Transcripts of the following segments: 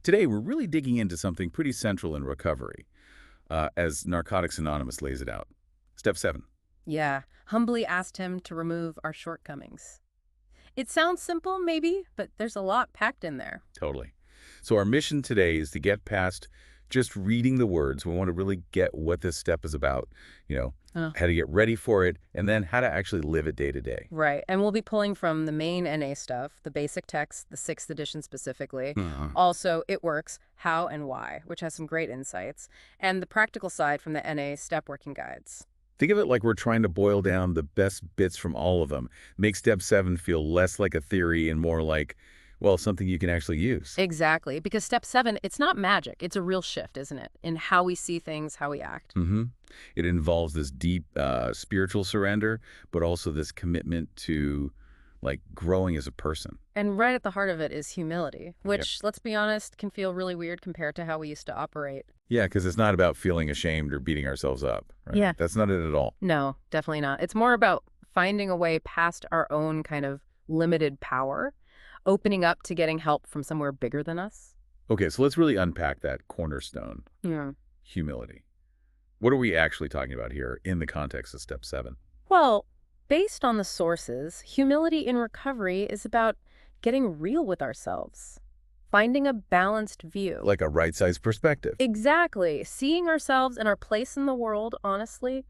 Today, we're really digging into something pretty central in recovery, as Narcotics Anonymous lays it out. Step 7. Yeah, humbly asked him to remove our shortcomings. It sounds simple, maybe, but there's a lot packed in there. Totally. So our mission today is to get past just reading the words. We want to really get what this step is about, Uh, how to get ready for it, and then how to actually live it day to day. right, and we'll be pulling from the main NA stuff, the basic text, the 6th edition specifically. Mhm. Also, It Works, How and Why, which has some great insights, and the practical side from the NA step working guides. Think of it like we're trying to boil down the best bits from all of them. Make step 7 feel less like a theory and more like, well, something you can actually use. Exactly, because step 7, it's not magic. It's a real shift, isn't it? In how we see things, how we act. hmm It involves this deep spiritual surrender, but also this commitment to like growing as a person. And right at the heart of it is humility, Yep. which, let's be honest, can feel really weird compared to how we used to operate. Yeah, because it's not about feeling ashamed or beating ourselves up. Right? Yeah. That's not it at all. No, definitely not. It's more about finding a way past our own kind of limited power, opening up to getting help from somewhere bigger than us. Okay, so let's really unpack that cornerstone, Yeah. humility. What are we actually talking about here in the context of step 7? Well, based on the sources, humility in recovery is about getting real with ourselves, finding a balanced view. Like a right-sized perspective. Exactly. Seeing ourselves and our place in the world, honestly,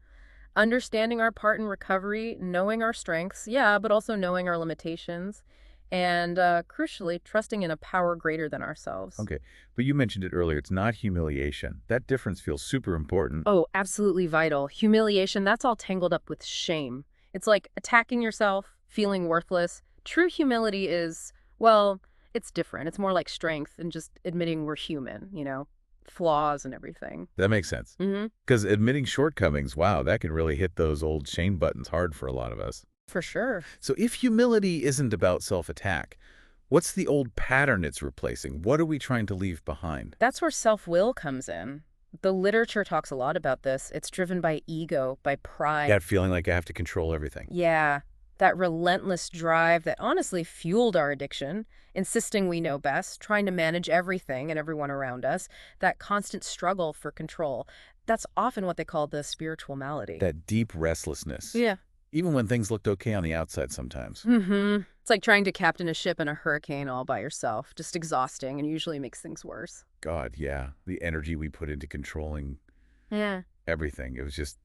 understanding our part in recovery, knowing our strengths, yeah, but also knowing our limitations, and crucially, trusting in a power greater than ourselves. Okay, but you mentioned it earlier. It's not humiliation. That difference feels super important. Oh, absolutely vital. Humiliation, that's all tangled up with shame. It's like attacking yourself, feeling worthless. True humility is, well, it's different. It's more like strength and just admitting we're human, flaws and everything. That makes sense. Mm-hmm. Because admitting shortcomings, wow, that can really hit those old shame buttons hard for a lot of us. For sure. So if humility isn't about self-attack, what's the old pattern it's replacing? What are we trying to leave behind? That's where self-will comes in. The literature talks a lot about this. It's driven by ego, by pride. That feeling like I have to control everything. Yeah, that relentless drive that honestly fueled our addiction, insisting we know best, trying to manage everything and everyone around us, that constant struggle for control. That's often what they call the spiritual malady. That deep restlessness. Yeah. Even when things looked okay on the outside sometimes. Mm-hmm. It's like trying to captain a ship in a hurricane all by yourself. Just exhausting and usually makes things worse. God, yeah. The energy we put into controlling Yeah. everything. It was just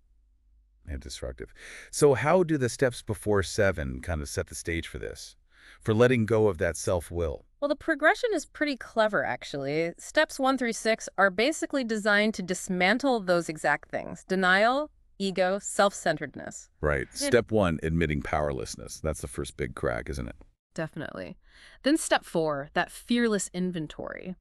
destructive. So how do the steps before 7 kind of set the stage for this? For letting go of that self-will? Well, the progression is pretty clever, actually. Steps 1 through 6 are basically designed to dismantle those exact things: denial, ego, self-centeredness. Right. Step 1, admitting powerlessness. That's the first big crack, isn't it? Definitely. Then step 4, that fearless inventory,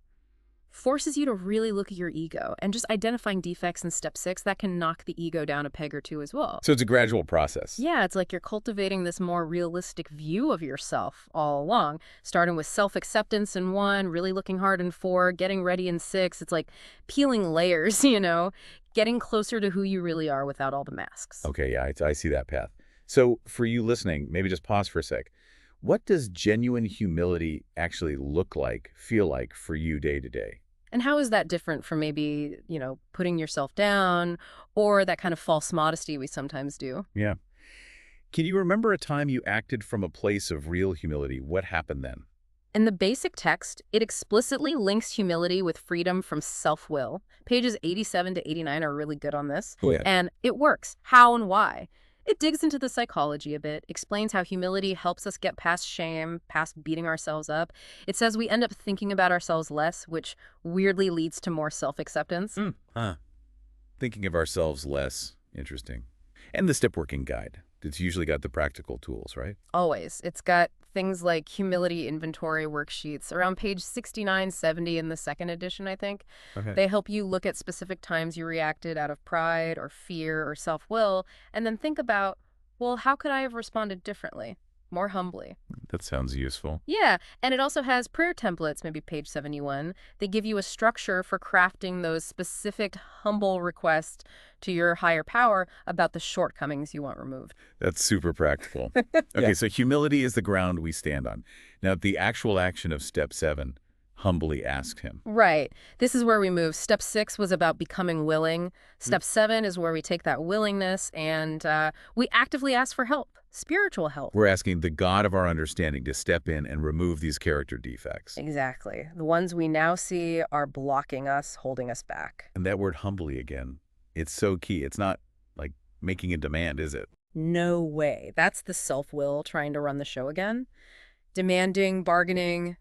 forces you to really look at your ego, and just identifying defects in step 6, that can knock the ego down a peg or two as well. So it's a gradual process. Yeah, it's like you're cultivating this more realistic view of yourself all along, starting with self-acceptance in 1, really looking hard in 4, getting ready in 6. It's like peeling layers, getting closer to who you really are without all the masks. Okay, yeah, I see that path. So for you listening, maybe just pause for a sec. What does genuine humility actually look like, feel like for you day to day? And how is that different from maybe, putting yourself down or that kind of false modesty we sometimes do? Yeah. Can you remember a time you acted from a place of real humility? What happened then? In the basic text, it explicitly links humility with freedom from self-will. Pages 87 to 89 are really good on this. Oh, yeah. And It Works, How and Why. It digs into the psychology a bit, explains how humility helps us get past shame, past beating ourselves up. It says we end up thinking about ourselves less, which weirdly leads to more self-acceptance. Thinking of ourselves less. Interesting. And the step working guide. It's usually got the practical tools, right? Always. It's got things like humility inventory worksheets around page 69, 70 in the 2nd edition, I think. Okay. They help you look at specific times you reacted out of pride or fear or self-will, and then think about, well, how could I have responded differently, more humbly? That sounds useful. Yeah, and it also has prayer templates, maybe page 71. They give you a structure for crafting those specific humble requests to your higher power about the shortcomings you want removed. That's super practical. Okay, so humility is the ground we stand on. Now, the actual action of step 7, humbly ask him. Right. This is where we move. Step 6 was about becoming willing. Mm. Step 7 is where we take that willingness and we actively ask for help, spiritual help. We're asking the God of our understanding to step in and remove these character defects. Exactly. The ones we now see are blocking us, holding us back. And that word humbly again, it's so key. It's not like making a demand, is it? No way. That's the self-will trying to run the show again. Demanding, bargaining,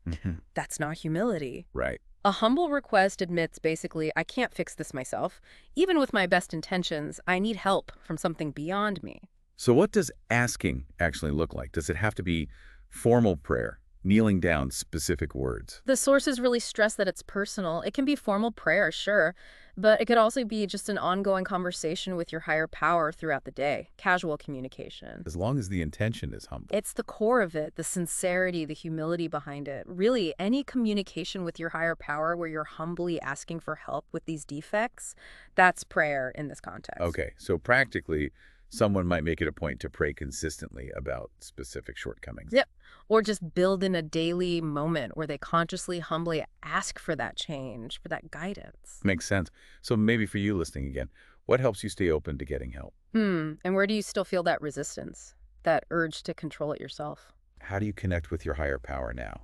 that's not humility. Right. A humble request admits basically, I can't fix this myself. Even with my best intentions, I need help from something beyond me. So what does asking actually look like? Does it have to be formal prayer, kneeling down specific words? The sources really stress that it's personal. It can be formal prayer, sure, but it could also be just an ongoing conversation with your higher power throughout the day, casual communication. As long as the intention is humble. It's the core of it, the sincerity, the humility behind it. Really, any communication with your higher power where you're humbly asking for help with these defects, that's prayer in this context. Okay, so practically, someone might make it a point to pray consistently about specific shortcomings. Yep. Or just build in a daily moment where they consciously, humbly ask for that change, for that guidance. Makes sense. So maybe for you listening again, what helps you stay open to getting help? And where do you still feel that resistance, that urge to control it yourself? How do you connect with your higher power now?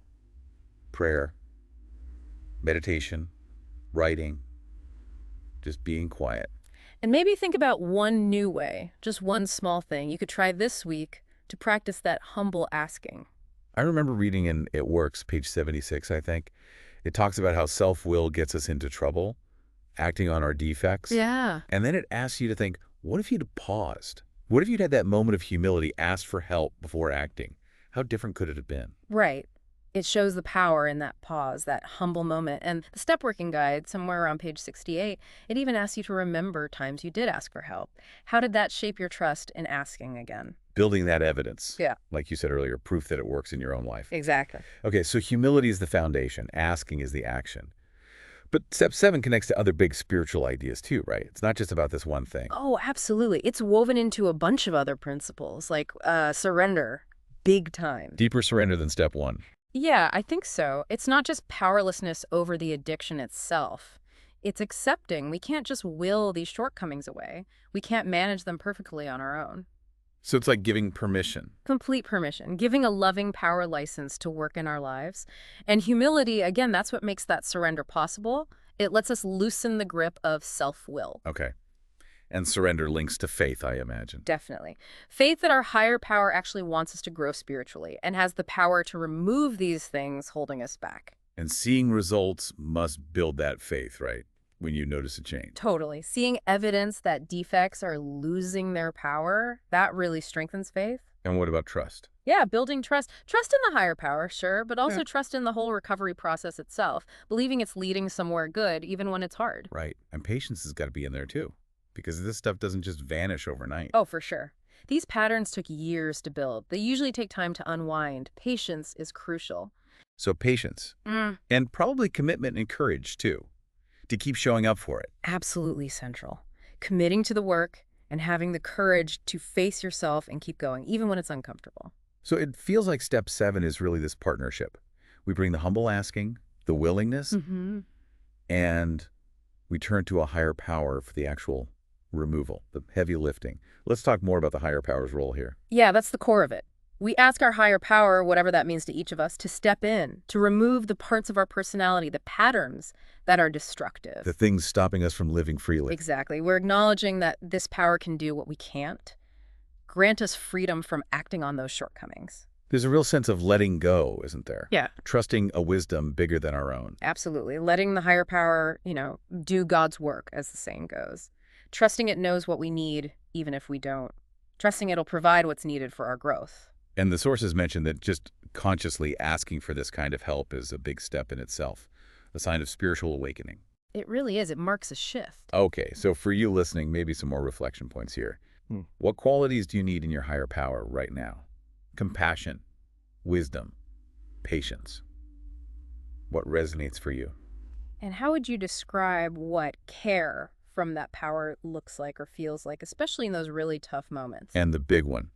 Prayer, meditation, writing, just being quiet. And maybe think about one new way, just one small thing you could try this week to practice that humble asking. I remember reading in It Works, page 76, I think. It talks about how self-will gets us into trouble, acting on our defects. Yeah. And then it asks you to think, what if you'd paused? What if you'd had that moment of humility, asked for help before acting? How different could it have been? Right. It shows the power in that pause, that humble moment. And the step working guide, somewhere around page 68, it even asks you to remember times you did ask for help. How did that shape your trust in asking again? Building that evidence. Yeah. Like you said earlier, proof that it works in your own life. Exactly. Okay, so humility is the foundation. Asking is the action. But step 7 connects to other big spiritual ideas too, right? It's not just about this one thing. Oh, absolutely. It's woven into a bunch of other principles, like surrender, big time. Deeper surrender than step 1. Yeah, I think so. It's not just powerlessness over the addiction itself. It's accepting we can't just will these shortcomings away. We can't manage them perfectly on our own. So it's like giving permission. Complete permission, giving a loving power license to work in our lives. And humility, again, that's what makes that surrender possible. It lets us loosen the grip of self-will. Okay. And surrender links to faith, I imagine. Definitely. Faith that our higher power actually wants us to grow spiritually and has the power to remove these things holding us back. And seeing results must build that faith, right? When you notice a change. Totally. Seeing evidence that defects are losing their power, that really strengthens faith. And what about trust? Yeah, building trust. Trust in the higher power, sure, but also Yeah. trust in the whole recovery process itself, believing it's leading somewhere good, even when it's hard. Right. And patience has got to be in there too, because this stuff doesn't just vanish overnight. Oh, for sure. These patterns took years to build. They usually take time to unwind. Patience is crucial. So patience. And probably commitment and courage too, to keep showing up for it. Absolutely central. Committing to the work and having the courage to face yourself and keep going, even when it's uncomfortable. So it feels like step 7 is really this partnership. We bring the humble asking, the willingness, and we turn to a higher power for the actual removal, the heavy lifting. Let's talk more about the higher power's role here. Yeah, that's the core of it. We ask our higher power, whatever that means to each of us, to step in, to remove the parts of our personality, the patterns that are destructive. The things stopping us from living freely. Exactly. We're acknowledging that this power can do what we can't. Grant us freedom from acting on those shortcomings. There's a real sense of letting go, isn't there? Yeah. Trusting a wisdom bigger than our own. Absolutely. Letting the higher power, do God's work, as the saying goes. Trusting it knows what we need, even if we don't. Trusting it'll provide what's needed for our growth. And the sources mention that just consciously asking for this kind of help is a big step in itself, a sign of spiritual awakening. It really is. It marks a shift. Okay, so for you listening, maybe some more reflection points here. What qualities do you need in your higher power right now? Compassion, wisdom, patience. What resonates for you? And how would you describe what care from that power looks like or feels like, especially in those really tough moments? And the big one,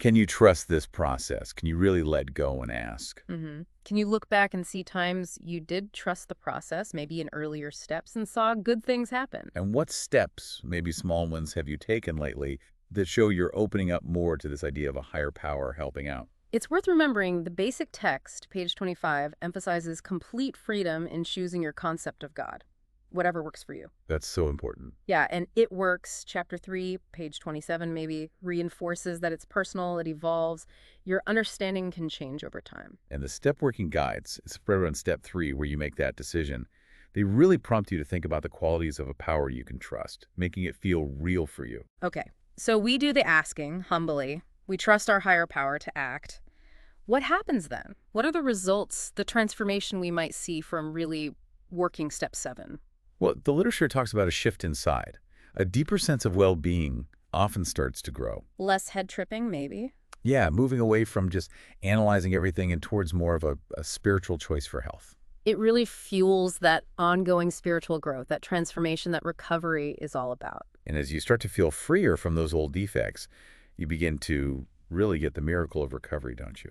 Can you trust this process? Can you really let go and ask? Can you look back and see times you did trust the process, maybe in earlier steps, and saw good things happen? And what steps, maybe small ones, have you taken lately that show you're opening up more to this idea of a higher power helping out? It's worth remembering the basic text, page 25, emphasizes complete freedom in choosing your concept of God, whatever works for you. That's so important. Yeah, and It Works, chapter 3, page 27 maybe, reinforces that it's personal, it evolves. Your understanding can change over time. And the step working guides, it's spread on step 3 where you make that decision. They really prompt you to think about the qualities of a power you can trust, making it feel real for you. Okay, so we do the asking, humbly. We trust our higher power to act. What happens then? What are the results, the transformation we might see from really working step 7? Well, the literature talks about a shift inside. A deeper sense of well-being often starts to grow. Less head tripping, maybe? Yeah, moving away from just analyzing everything and towards more of a spiritual choice for health. It really fuels that ongoing spiritual growth, that transformation that recovery is all about. And as you start to feel freer from those old defects, you begin to really get the miracle of recovery, don't you?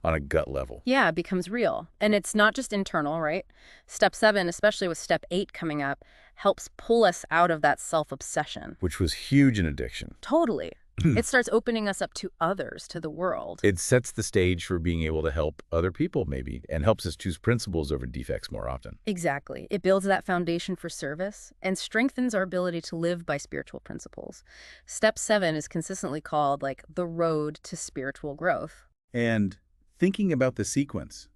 On a gut level. Yeah, it becomes real. And it's not just internal, right? Step 7, especially with step 8 coming up, helps pull us out of that self-obsession. Which was huge in addiction. Totally. It starts opening us up to others, to the world. It sets the stage for being able to help other people, maybe, and helps us choose principles over defects more often. Exactly. It builds that foundation for service and strengthens our ability to live by spiritual principles. Step 7 is consistently called, like, the road to spiritual growth. And thinking about the sequence,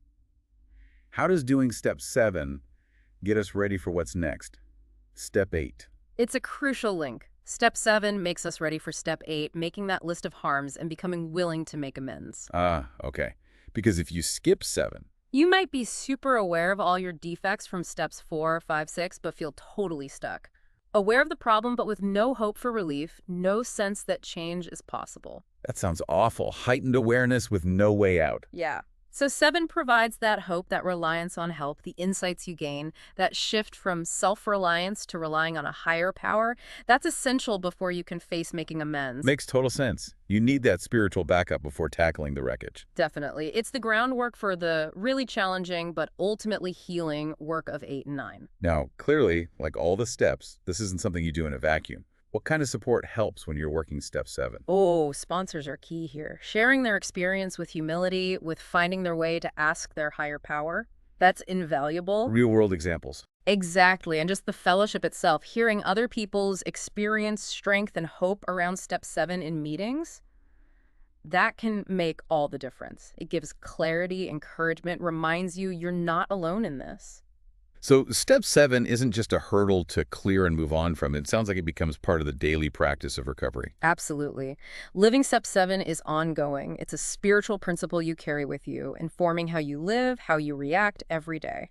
how does doing step 7 get us ready for what's next? Step 8. It's a crucial link. Step 7 makes us ready for step 8, making that list of harms and becoming willing to make amends. Okay. Because if you skip 7, You might be super aware of all your defects from steps 4, 5, 6, but feel totally stuck. Aware of the problem, but with no hope for relief, no sense that change is possible. that sounds awful. Heightened awareness with no way out. Yeah. So 7 provides that hope, that reliance on help, the insights you gain, that shift from self-reliance to relying on a higher power. That's essential before you can face making amends. Makes total sense. You need that spiritual backup before tackling the wreckage. Definitely. It's the groundwork for the really challenging but ultimately healing work of 8 and 9. Now, clearly, like all the steps, this isn't something you do in a vacuum. What kind of support helps when you're working step 7? Oh, sponsors are key here. Sharing their experience with humility, with finding their way to ask their higher power, that's invaluable. Real-world examples. Exactly. And just the fellowship itself, hearing other people's experience, strength, and hope around step 7 in meetings, that can make all the difference. It gives clarity, encouragement, reminds you you're not alone in this. So step 7 isn't just a hurdle to clear and move on from. It sounds like it becomes part of the daily practice of recovery. Absolutely. Living step 7 is ongoing. It's a spiritual principle you carry with you, informing how you live, how you react every day.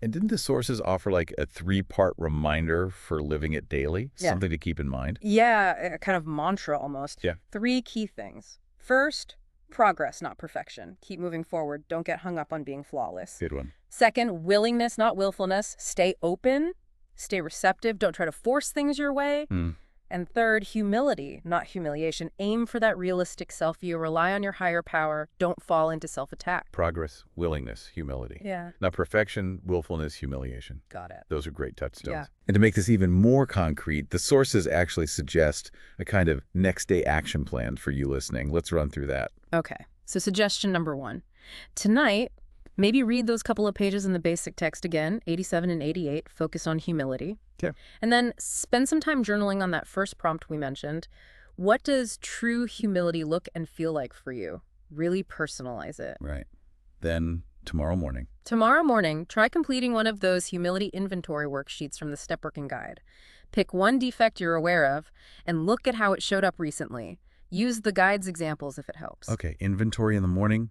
And didn't the sources offer like a 3-part reminder for living it daily? Yeah. Something to keep in mind? Yeah, a kind of mantra almost. Yeah. 3 key things. First, progress, not perfection. Keep moving forward. Don't get hung up on being flawless. Good one. Second, willingness, not willfulness. Stay open. Stay receptive. Don't try to force things your way. And third, humility, not humiliation. Aim for that realistic self-view. Rely on your higher power. Don't fall into self-attack. Progress, willingness, humility. Yeah. Not perfection, willfulness, humiliation. Got it. Those are great touchstones. Yeah. And to make this even more concrete, the sources actually suggest a kind of next day action plan for you listening. Let's run through that. Okay. So suggestion number 1. Tonight, maybe read those couple of pages in the basic text again, 87 and 88, focus on humility. Okay. And then spend some time journaling on that first prompt we mentioned. What does true humility look and feel like for you? Really personalize it. Right. Then tomorrow morning. Tomorrow morning, try completing one of those humility inventory worksheets from the Step Working Guide. Pick one defect you're aware of and look at how it showed up recently. Use the guide's examples if it helps. Okay, inventory in the morning.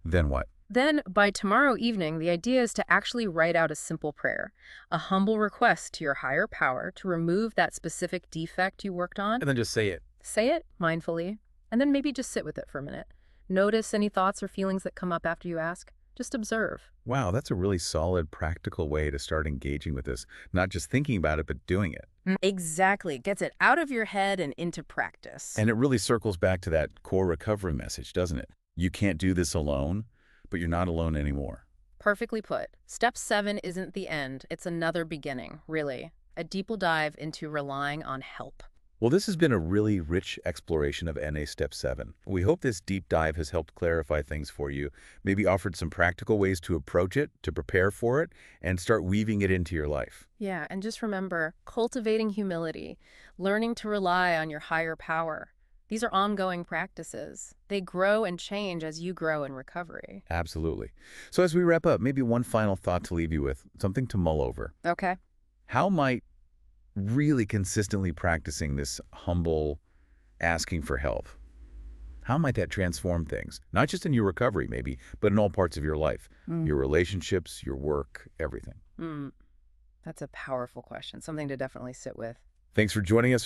Then what? Then, by tomorrow evening, the idea is to actually write out a simple prayer, a humble request to your higher power to remove that specific defect you worked on. And then just say it. Say it mindfully, and then maybe just sit with it for a minute. Notice any thoughts or feelings that come up after you ask. Just observe. Wow, that's a really solid, practical way to start engaging with this. Not just thinking about it, but doing it. Exactly. Gets it out of your head and into practice. And it really circles back to that core recovery message, doesn't it? You can't do this alone, but you're not alone anymore. Perfectly put. Step 7 isn't the end. It's another beginning, really. A deeper dive into relying on help. Well, this has been a really rich exploration of NA Step 7. We hope this deep dive has helped clarify things for you, maybe offered some practical ways to approach it, to prepare for it, and start weaving it into your life. Yeah, and just remember, cultivating humility, learning to rely on your higher power. These are ongoing practices. They grow and change as you grow in recovery. Absolutely. So as we wrap up, maybe one final thought to leave you with, something to mull over. Okay. How might really consistently practicing this humble asking for help, how might that transform things? Not just in your recovery, maybe, but in all parts of your life, your relationships, your work, everything. That's a powerful question, something to definitely sit with. Thanks for joining us